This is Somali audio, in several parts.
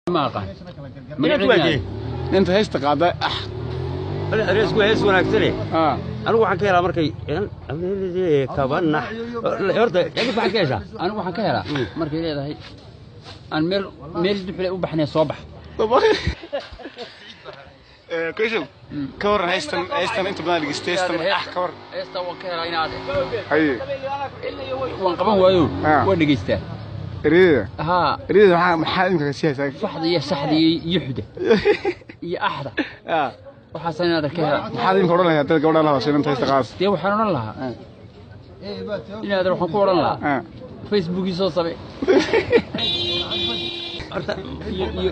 ما قال انت هيست قاعده رئيس كويس وناكسني انا waxaan ka helaa markay kabana horta yaga waxaan ka heshaa انا waxaan ka helaa markay leedahay aan meel duxle u baxnay soo bax كيشو كور هيستن انت بدنا دغستيستن كور هيستا waan ka helaa inaad haye waan qaban waayo waa dhageystaa ريده maxaa imka ka siyaasay faxdiya saxdiya yuxda iyo ahda waxa sanad ka helaa maxaa imka oran lahayd dad gabadha la sheegan tahay qaas dee waxaan oran lahaa inaad waxaan ku oran lahaa Facebook soo sabe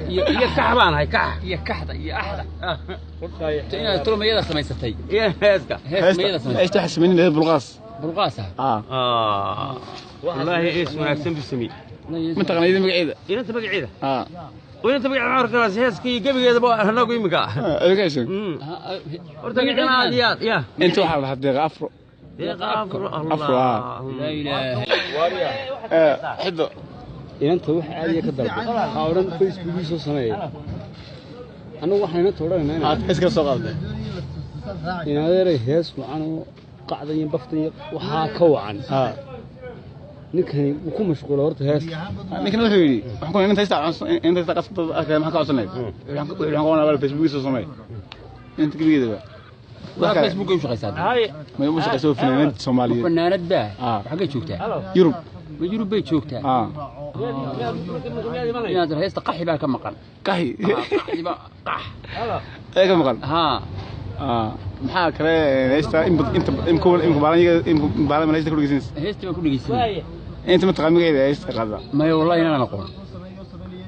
iyo kaxbaan hay kax iyo kaxda iyo ahda inaad tolmayada samaysatay heeska heesmayada samaysatay ايش تحسمين هذا bulqaasa والله ايش wanaagsan bismi ما تقنيدين magaceeda inta magaceeda وانت بقى عمرك راس هيسكي قبل بقى هناك يمكا ايش horta qanaadiyad ya انت waxa la hadee afro الله لا اله حدو inta wax aad ka dalbo hawran Facebook soo sameeyay anagu waxayna tooranayna aad iska soo qaaday inaad hees wacan qacdayn baftay waxa ka wacan ninkani uu ku mashquul horta hees ninkani wuxuu yiri waxaan ku inta qasdo arkay maxaa ka codsanay waxaan qoonaa Facebook soo sameeyay inta gibigeeda waa Facebook u shaqaysaa hay ma uu shaqayso fanaanad Soomaaliyeed fanaanad baa waxa ka joogtaa Yurub Yurub bay joogtaa inaad heesta qaxi baa ka maqan qaxi ba qax ay ka maqan maxaa kale heesta inta baalan heesta ku dhigaysan heesta ku dhigaysan انت ما تقامي heesta qada ma والله inaan aqoon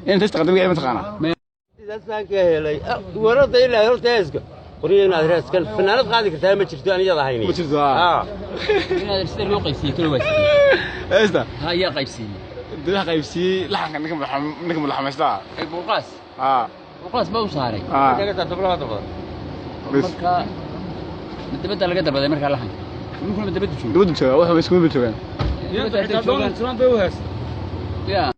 انت heesta qada ma taqaana sidaan ka helay warada ilaa horta heeska qoriyeen aad heeskan fanaanad qaadi kartaa ma jirto aniyada hayni ma jirto inaad sida loo qaybsiyo kala waasii heesta ha ya qaybsiyo dad qaybsiyo laxanka ninka madaxmaysta ay bulqaas bulqaas baa u saaray kaga tatablaha dabada marka madabada laga dalbaday marka laxanka ninkuna madabada joogo waxa isku mid joogan يا